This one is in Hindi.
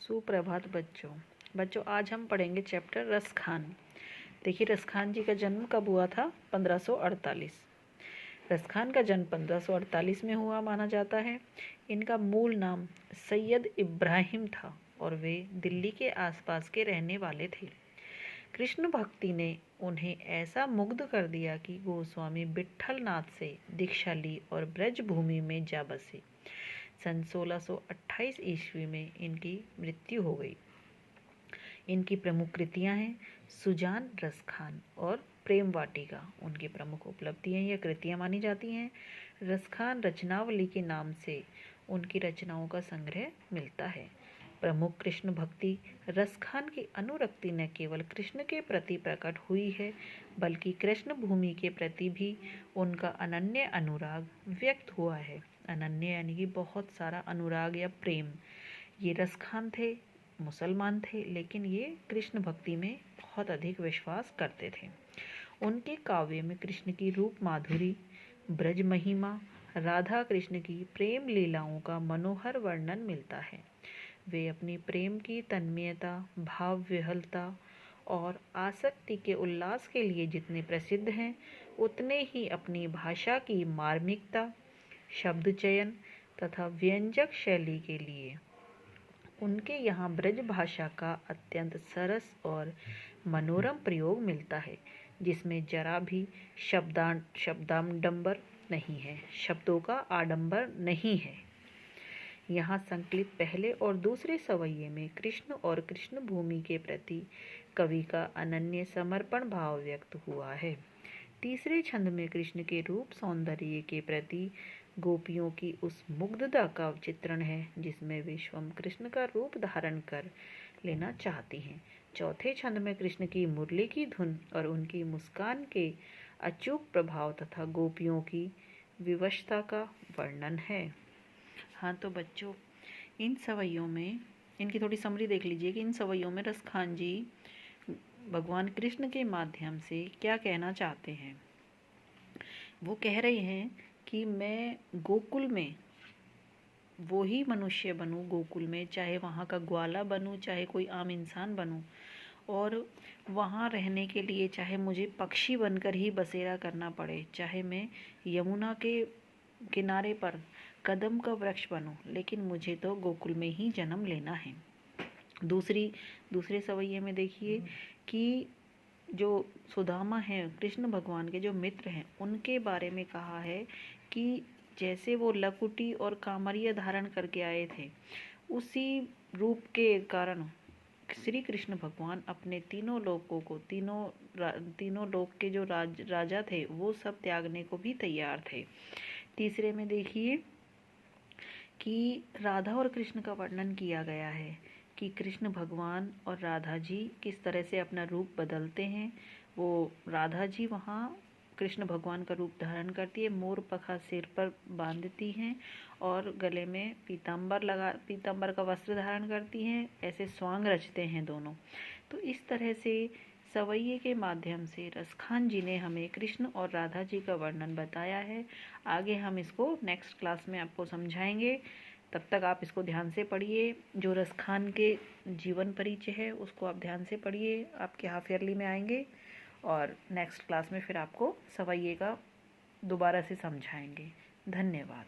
सुप्रभात बच्चों आज हम पढ़ेंगे चैप्टर रसखान। देखिए रसखान जी का जन्म कब हुआ था? 1548। रसखान का जन्म 1548 में हुआ माना जाता है। इनका मूल नाम सैयद इब्राहिम था और वे दिल्ली के आसपास के रहने वाले थे। कृष्ण भक्ति ने उन्हें ऐसा मुग्ध कर दिया कि गोस्वामी विट्ठल नाथ से दीक्षा ली और ब्रज भूमि में जा बसे। सन 1628 ईस्वी में इनकी मृत्यु हो गई। इनकी प्रमुख कृतियां हैं सुजान, रसखान और प्रेम वाटिका। उनकी प्रमुख उपलब्धियां या कृतियां मानी जाती हैं। रसखान रचनावली के नाम से उनकी रचनाओं का संग्रह मिलता है। प्रमुख कृष्ण भक्ति रसखान की अनुरक्ति न केवल कृष्ण के प्रति प्रकट हुई है बल्कि कृष्ण भूमि के प्रति भी उनका अनन्य अनुराग व्यक्त हुआ है। अनन्य यानी कि बहुत सारा अनुराग या प्रेम। ये रसखान थे, मुसलमान थे, लेकिन ये कृष्ण भक्ति में बहुत अधिक विश्वास करते थे। उनके काव्य में कृष्ण की रूप माधुरी, ब्रज महिमा, राधा कृष्ण की प्रेम लीलाओं का मनोहर वर्णन मिलता है। वे अपनी प्रेम की तन्मयता, भाव विहलता और आसक्ति के उल्लास के लिए जितने प्रसिद्ध हैं, उतने ही अपनी भाषा की मार्मिकता, शब्द चयन तथा व्यंजक शैली के लिए। उनके यहाँ ब्रज भाषा का अत्यंत सरस और मनोरम प्रयोग मिलता है, जिसमें जरा भी शब्दाडंबर नहीं है, शब्दों का आडंबर नहीं है। यहाँ संकलित पहले और दूसरे सवैये में कृष्ण और कृष्ण भूमि के प्रति कवि का अनन्य समर्पण भाव व्यक्त हुआ है। तीसरे छंद में कृष्ण के रूप सौंदर्य के प्रति गोपियों की उस मुग्धता का चित्रण है जिसमें वे स्वयं कृष्ण का रूप धारण कर लेना चाहती हैं। चौथे छंद में कृष्ण की मुरली की धुन और उनकी मुस्कान के अचूक प्रभाव तथा गोपियों की विवशता का वर्णन है। हाँ तो बच्चों, इन सवैयों में इनकी थोड़ी समरी देख लीजिए कि इन सवैयों में रसखान जी भगवान कृष्ण के माध्यम से क्या कहना चाहते हैं। वो कह रहे हैं कि मैं गोकुल में वो ही मनुष्य बनूं, गोकुल में चाहे वहाँ का ग्वाला बनूं, चाहे कोई आम इंसान बनूं, और वहाँ रहने के लिए चाहे मुझे पक्षी बनकर ही बसेरा करना पड़े, चाहे मैं यमुना के किनारे पर कदम का वृक्ष बनूं, लेकिन मुझे तो गोकुल में ही जन्म लेना है। दूसरे सवैये में देखिए कि जो सुदामा हैं, कृष्ण भगवान के जो मित्र हैं, उनके बारे में कहा है कि जैसे वो लकुटी और कामरिया धारण करके आए थे, उसी रूप के कारण श्री कृष्ण भगवान अपने तीनों लोकों को, तीनों लोक के जो राजा थे, वो सब त्यागने को भी तैयार थे। तीसरे में देखिए कि राधा और कृष्ण का वर्णन किया गया है कि कृष्ण भगवान और राधा जी किस तरह से अपना रूप बदलते हैं। वो राधा जी वहाँ कृष्ण भगवान का रूप धारण करती है, मोर पखा सिर पर बांधती हैं और गले में पीताम्बर का वस्त्र धारण करती हैं, ऐसे स्वांग रचते हैं दोनों। तो इस तरह से सवैये के माध्यम से रसखान जी ने हमें कृष्ण और राधा जी का वर्णन बताया है। आगे हम इसको नेक्स्ट क्लास में आपको समझाएंगे। तब तक आप इसको ध्यान से पढ़िए। जो रसखान के जीवन परिचय है उसको आप ध्यान से पढ़िए, आपके हाफ ईयरली में आएंगे, और नेक्स्ट क्लास में फिर आपको सवैये का दोबारा से समझाएंगे। धन्यवाद।